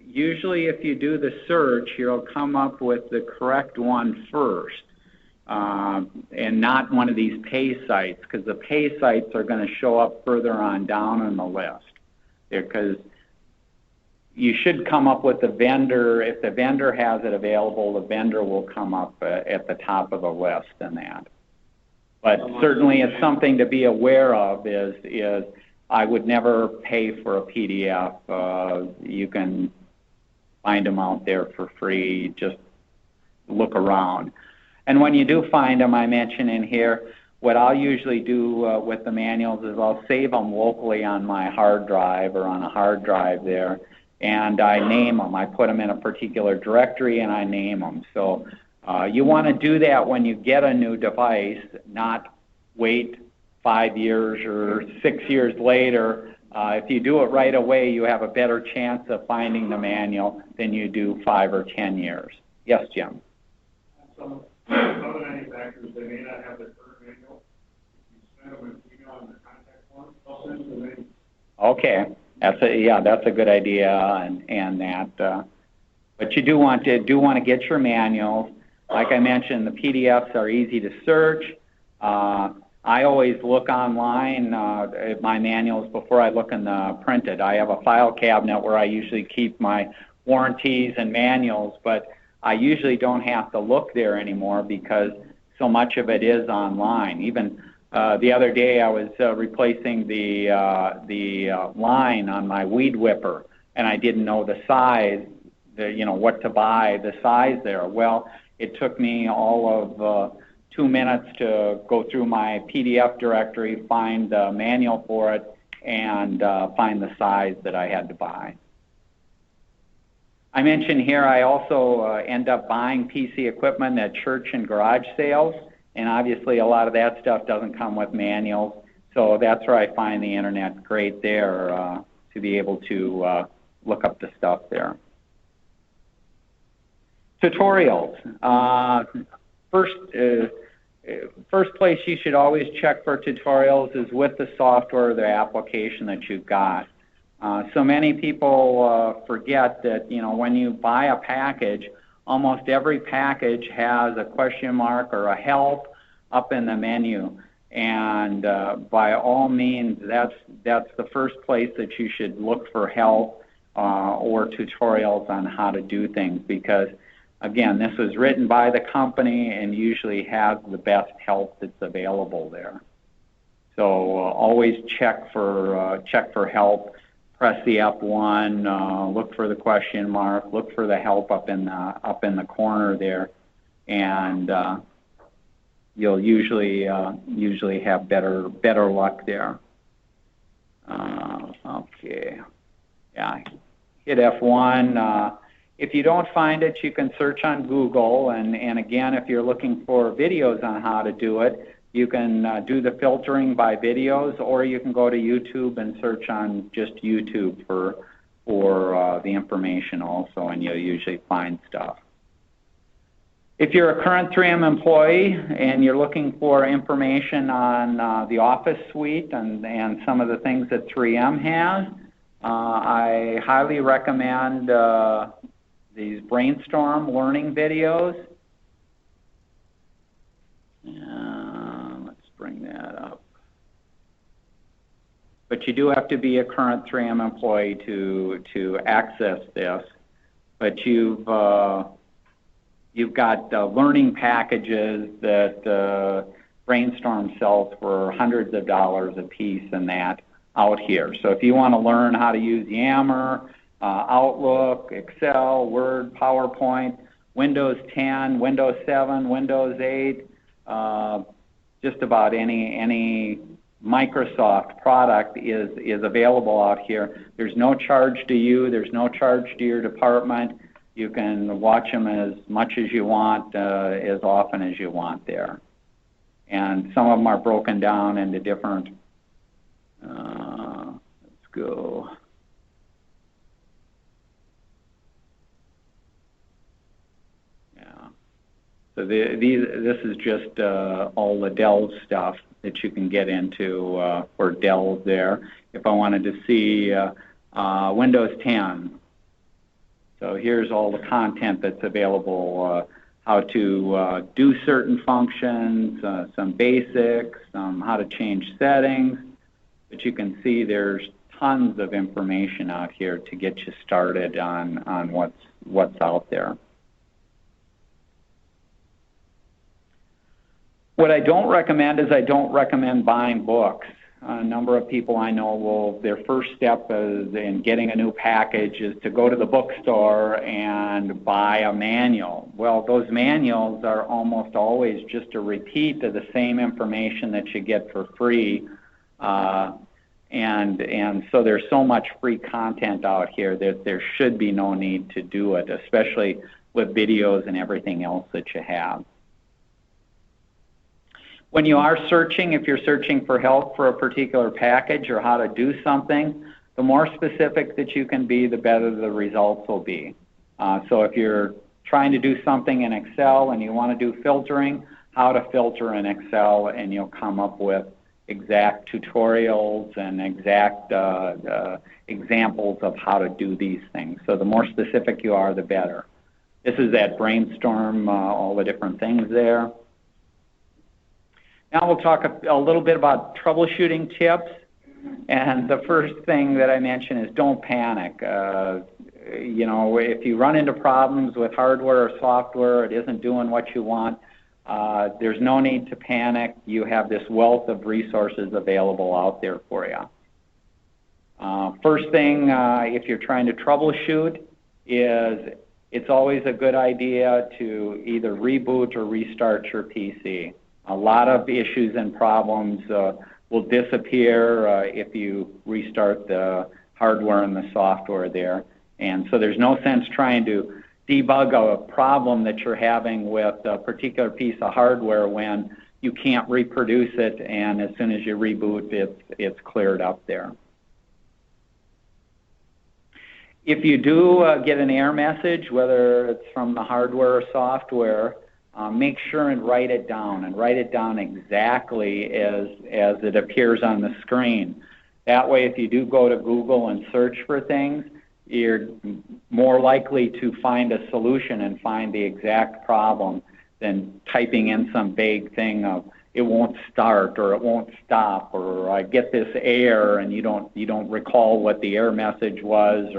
Usually if you do the search, you'll come up with the correct one first, and not one of these pay sites, because the pay sites are going to show up further on down on the list. Because you should come up with the vendor. If the vendor has it available, the vendor will come up at the top of the list in that. But certainly it's something to be aware of is I would never pay for a PDF. You can find them out there for free. Just look around. And when you do find them, I mention in here, what I'll usually do with the manuals is I'll save them locally on my hard drive or on a hard drive there, and I name them. I put them in a particular directory and I name them. So you want to do that when you get a new device, not wait 5 years or 6 years later. If you do it right away, you have a better chance of finding the manual than you do 5 or 10 years. Yes, Jim? Some of the manufacturers, they may not have the current manual. If you send them an email on their contact form, they'll send you the manual. Okay. That's a good idea, and that. But you do want to get your manuals. Like I mentioned, the PDFs are easy to search. I always look online at my manuals before I look in the printed. I have a file cabinet where I usually keep my warranties and manuals, but I usually don't have to look there anymore because so much of it is online. Even The other day I was replacing the line on my weed whipper, and I didn't know the size, what to buy, the size there. Well, it took me all of 2 minutes to go through my PDF directory, find the manual for it, and find the size that I had to buy. I mentioned here I also end up buying PC equipment at church and garage sales, and obviously a lot of that stuff doesn't come with manuals, so that's where I find the internet great there to be able to look up the stuff there. Tutorials. First place you should always check for tutorials is with the software or the application that you've got. So many people forget that when you buy a package, almost every package has a question mark or a help up in the menu, and by all means, that's the first place that you should look for help or tutorials on how to do things, because again, this was written by the company and usually has the best help that's available there. So always check for help. Press the F1. Look for the question mark. Look for the help up in the corner there, and you'll usually have better luck there. Okay. Yeah. Hit F1. If you don't find it, you can search on Google, and again, if you're looking for videos on how to do it, you can do the filtering by videos, or you can go to YouTube and search on just YouTube for the information also, and you'll usually find stuff. If you're a current 3M employee and you're looking for information on the Office suite and some of the things that 3M has, I highly recommend these Brainstorm learning videos. Let's bring that up. But you do have to be a current 3M employee to access this. But you've got learning packages that Brainstorm sells for hundreds of dollars a piece and that out here. So if you want to learn how to use Yammer, Outlook, Excel, Word, PowerPoint, Windows 10, Windows 7, Windows 8, just about any Microsoft product is available out here. There's no charge to you. There's no charge to your department. You can watch them as much as you want, as often as you want there. And some of them are broken down into different, let's go. So this is just all the Dell stuff that you can get into for Dell there. If I wanted to see Windows 10, so here's all the content that's available, how to do certain functions, some basics, how to change settings. But you can see there's tons of information out here to get you started on what's out there. What I don't recommend is I don't recommend buying books. A number of people I know their first step in getting a new package is to go to the bookstore and buy a manual. Well, those manuals are almost always just a repeat of the same information that you get for free. And so there's so much free content out here that there should be no need to do it, especially with videos and everything else that you have. When you are searching, if you're searching for help for a particular package or how to do something, the more specific that you can be, the better the results will be. So if you're trying to do something in Excel and you want to do filtering, how to filter in Excel, and you'll come up with exact tutorials and exact examples of how to do these things. So the more specific you are, the better. This is that Brainstorm, all the different things there. Now we'll talk a little bit about troubleshooting tips. And the first thing that I mention is don't panic. If you run into problems with hardware or software, it isn't doing what you want, there's no need to panic. You have this wealth of resources available out there for you. First thing, if you're trying to troubleshoot, is it's always a good idea to either reboot or restart your PC. A lot of issues and problems will disappear if you restart the hardware and the software there. And so there's no sense trying to debug a problem that you're having with a particular piece of hardware when you can't reproduce it, and as soon as you reboot, it's cleared up there. If you do get an error message, whether it's from the hardware or software, make sure and write it down, exactly as it appears on the screen. That way, if you do go to Google and search for things, you're more likely to find a solution and find the exact problem than typing in some vague thing of it won't start or it won't stop, or I get this error and you don't recall what the error message was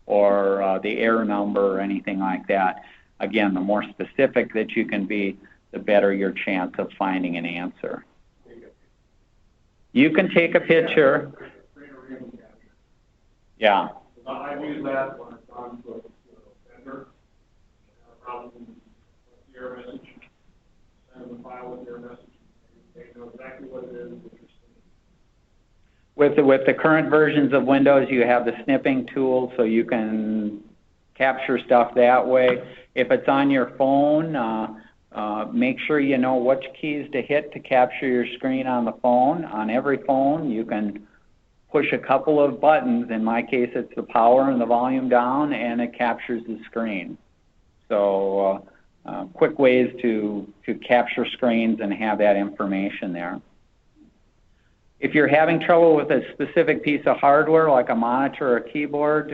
or the error number or anything like that. Again, the more specific that you can be, the better your chance of finding an answer. You can take a picture. Yeah. I use that when I've gone to a vendor, problem with the error message, send them a file with the error message. They know exactly what it is that you're seeing. With the current versions of Windows, you have the snipping tool, so you can capture stuff that way. If it's on your phone, make sure you know which keys to hit to capture your screen on the phone. On every phone, you can push a couple of buttons. In my case, it's the power and the volume down, and it captures the screen. So quick ways to capture screens and have that information there. If you're having trouble with a specific piece of hardware, like a monitor or a keyboard,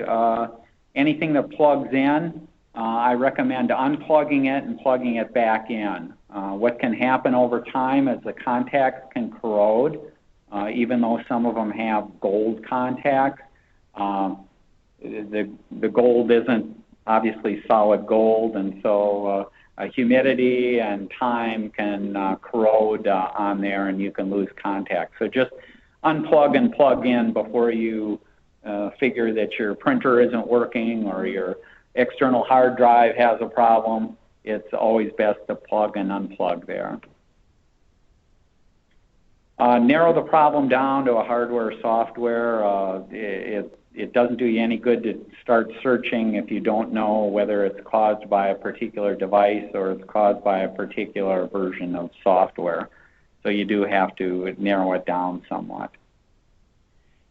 anything that plugs in, I recommend unplugging it and plugging it back in. What can happen over time is the contacts can corrode. Even though some of them have gold contacts, the gold isn't obviously solid gold, and so humidity and time can corrode on there, and you can lose contact. So just unplug and plug in before you figure that your printer isn't working or your external hard drive has a problem. It's always best to plug and unplug there. Narrow the problem down to a hardware or software. It doesn't do you any good to start searching if you don't know whether it's caused by a particular device or it's caused by a particular version of software. So you do have to narrow it down somewhat.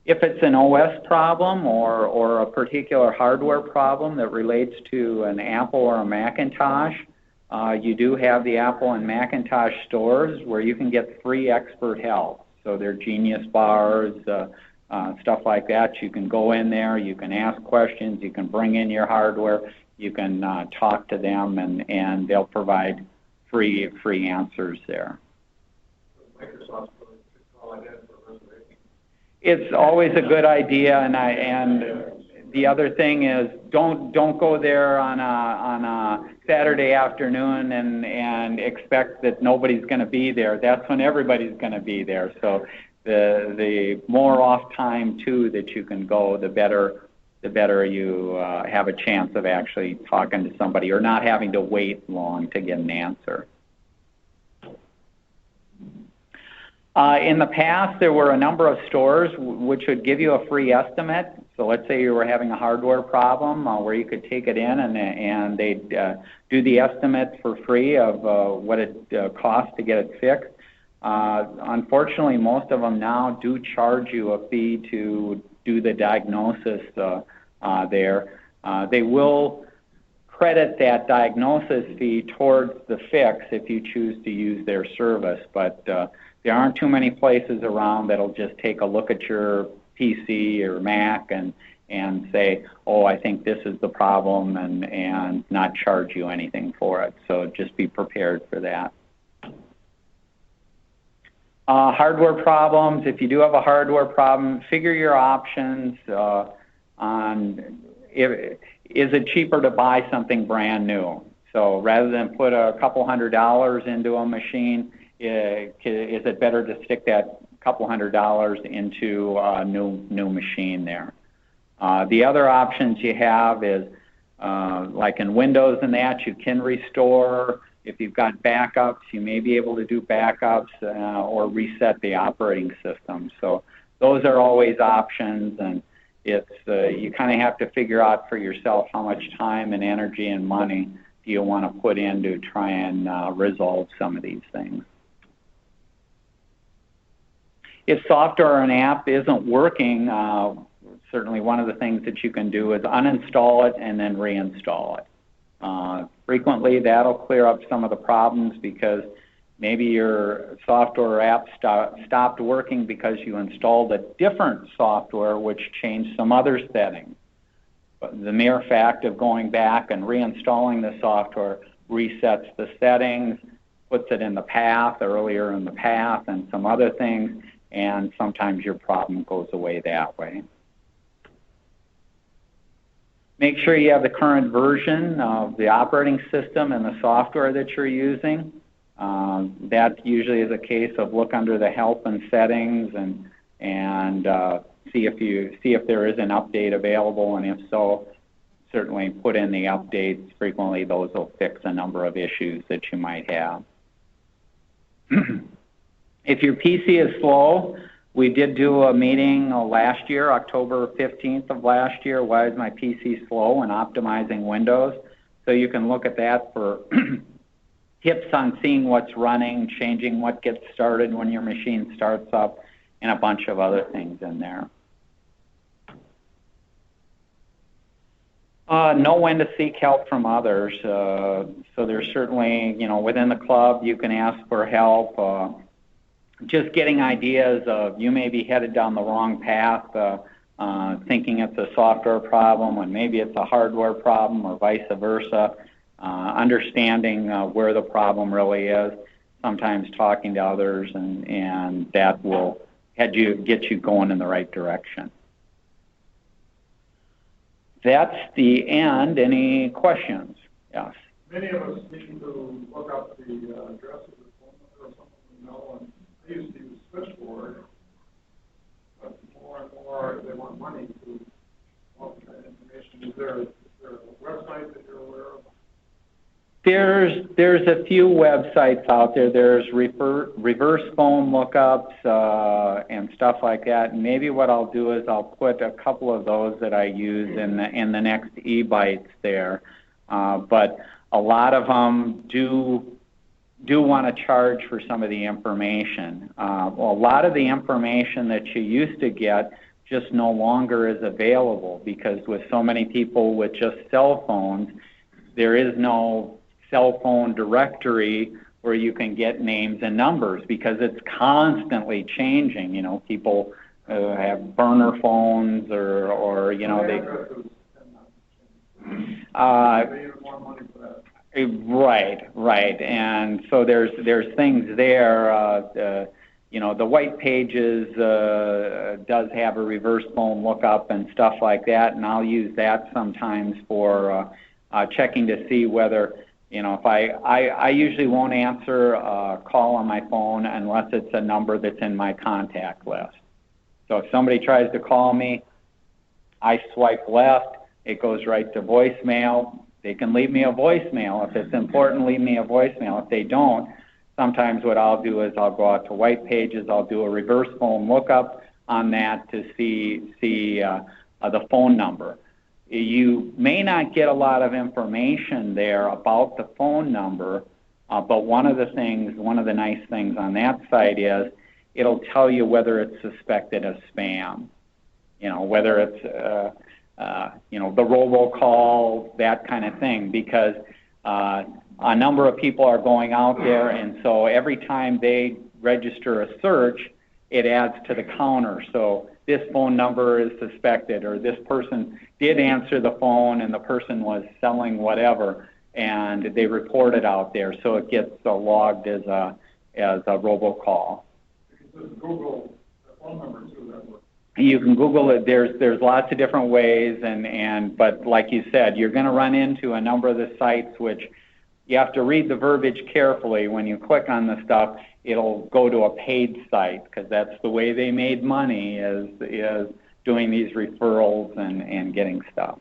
If it's an OS problem or a particular hardware problem that relates to an Apple or a Macintosh, you do have the Apple and Macintosh stores where you can get free expert help. So they're Genius bars, stuff like that. You can go in there, you can ask questions, you can bring in your hardware, you can talk to them, and they'll provide free answers there. Microsoft's really should call it in for reservation. It's always a good idea, and the other thing is don't go there on a Saturday afternoon and expect that nobody's going to be there. That's when everybody's going to be there. So the more off time too that you can go, the better you have a chance of actually talking to somebody or not having to wait long to get an answer. In the past, there were a number of stores which would give you a free estimate. So let's say you were having a hardware problem where you could take it in and they'd do the estimate for free of what it costs to get it fixed. Unfortunately, most of them now do charge you a fee to do the diagnosis there. They will credit that diagnosis fee towards the fix if you choose to use their service, but there aren't too many places around that'll just take a look at your PC or Mac and say, oh, I think this is the problem, and not charge you anything for it. So just be prepared for that. Hardware problems. If you do have a hardware problem, figure your options on is it cheaper to buy something brand new. So rather than put a couple $100 into a machine, is it better to stick that couple $100 into a new machine there? The other options you have is like in Windows and that, you can restore. If you've got backups, you may be able to do backups or reset the operating system. So those are always options, and it's you kind of have to figure out for yourself how much time and energy and money do you want to put in to try and resolve some of these things. If software or an app isn't working, certainly one of the things that you can do is uninstall it and then reinstall it. Frequently, that'll clear up some of the problems because maybe your software or app stopped working because you installed a different software which changed some other settings. But the mere fact of going back and reinstalling the software resets the settings, puts it in the path, earlier in the path, and some other things, and sometimes your problem goes away that way. Make sure you have the current version of the operating system and the software that you're using. That usually is a case of look under the help and settings and see if there is an update available, and if so, certainly put in the updates. Frequently those will fix a number of issues that you might have. If your PC is slow, we did do a meeting last year, October 15th of last year, why is my PC slow, and optimizing Windows. So you can look at that for tips on seeing what's running, changing what gets started when your machine starts up, and a bunch of other things in there. Know when to seek help from others. So there's certainly, within the club you can ask for help. Just getting ideas of you may be headed down the wrong path, thinking it's a software problem when maybe it's a hardware problem or vice versa. Understanding where the problem really is, sometimes talking to others, and that will get you going in the right direction. That's the end. Any questions? Yes. Many of us need to look up the address of the phone number or something we know, and I used to use switchboard, but more and more they want money to offer that information. Is there a website that you're aware of? There's a few websites out there. There's reverse phone lookups and stuff like that. And maybe what I'll do is I'll put a couple of those that I use in the next e-bytes there. But a lot of them do want to charge for some of the information. A lot of the information that you used to get just no longer is available because with so many people with just cell phones, there is no cell phone directory where you can get names and numbers because it's constantly changing. People have burner phones or they. Right, and so there's things there. The white pages does have a reverse phone lookup and stuff like that, and I'll use that sometimes for checking to see whether. If I usually won't answer a call on my phone unless it's a number that's in my contact list. So if somebody tries to call me, I swipe left, it goes right to voicemail. They can leave me a voicemail. If it's important, leave me a voicemail. If they don't, sometimes what I'll do is I'll go out to white pages, I'll do a reverse phone lookup on that to see the phone number. You may not get a lot of information there about the phone number, but one of the nice things on that site is it'll tell you whether it's suspected as spam, whether it's the robocall, that kind of thing, because a number of people are going out there, and so every time they register a search, it adds to the counter. So this phone number is suspected, or this person did answer the phone and the person was selling whatever, and they report it out there, so it gets logged as a robocall. You can just Google the phone number too. That works. You can Google it. There's lots of different ways, but like you said, you're going to run into a number of the sites which you have to read the verbiage carefully. When you click on the stuff, it'll go to a paid site, because that's the way they made money, is doing these referrals and getting stuff.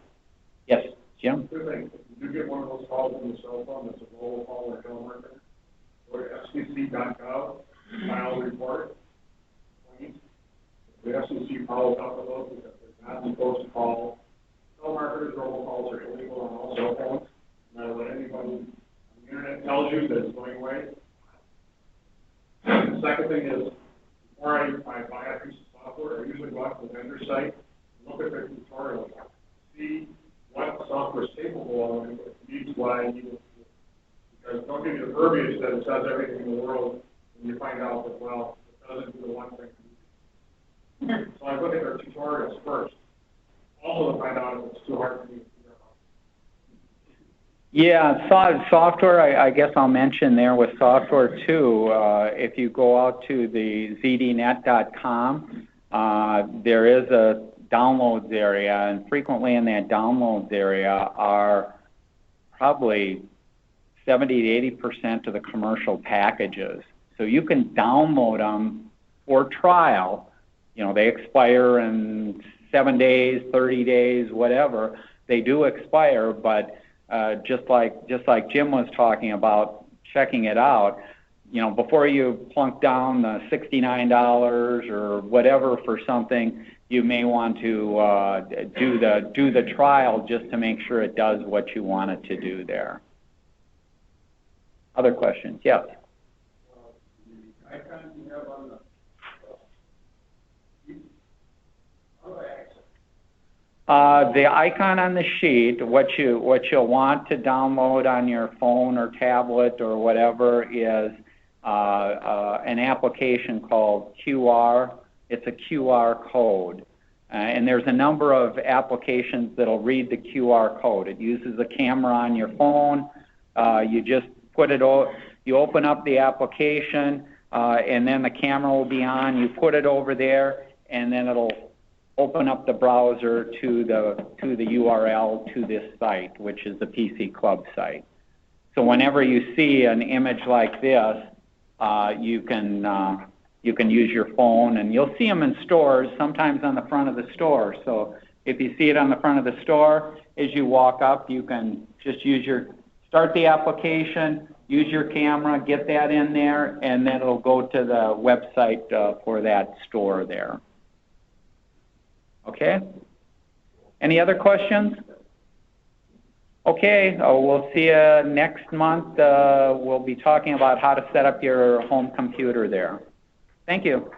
Yes, Jim? Good thing. You get one of those calls on the cell phone that's a mobile call or telemarketer. Go to fcc.gov, file report. The FCC follows up with those because they're not supposed to call. Telemarketers, robocalls are illegal on all cell phones. No matter what anybody on the internet tells you that it's going away. The second thing is, before I buy a piece of software, I usually go out to the vendor site and look at their tutorials, see what the software is capable of and if it needs what I need it to. Because don't give you the verbiage that it does everything in the world, and you find out that, well, it doesn't do the one thing. So I look at their tutorials first, also to find out if it's too hard for me to figure out. Yeah, software, I guess I'll mention there with software too. If you go out to the zdnet.com, there is a downloads area, and frequently in that downloads area are probably 70 to 80% of the commercial packages. So you can download them for trial. You know, they expire in 7 days, 30 days, whatever. They do expire, but just like Jim was talking about checking it out, you know, before you plunk down the $69 or whatever for something, you may want to do the trial just to make sure it does what you want it to do there. Other questions? Yes. The icon you have on the the icon on the sheet, what you'll want to download on your phone or tablet or whatever is an application called QR. It's a QR code. And there's a number of applications that'll read the QR code. It uses a camera on your phone. You just put it, you open up the application, and then the camera will be on. You put it over there, and then it'll open up the browser to the URL to this site, which is the PC Club site. So whenever you see an image like this, you can use your phone, and you'll see them in stores, sometimes on the front of the store. So if you see it on the front of the store, as you walk up, you can just start the application, use your camera, get that in there, and then it'll go to the website for that store there. Okay? Any other questions? Okay, we'll see you next month. We'll be talking about how to set up your home computer there. Thank you.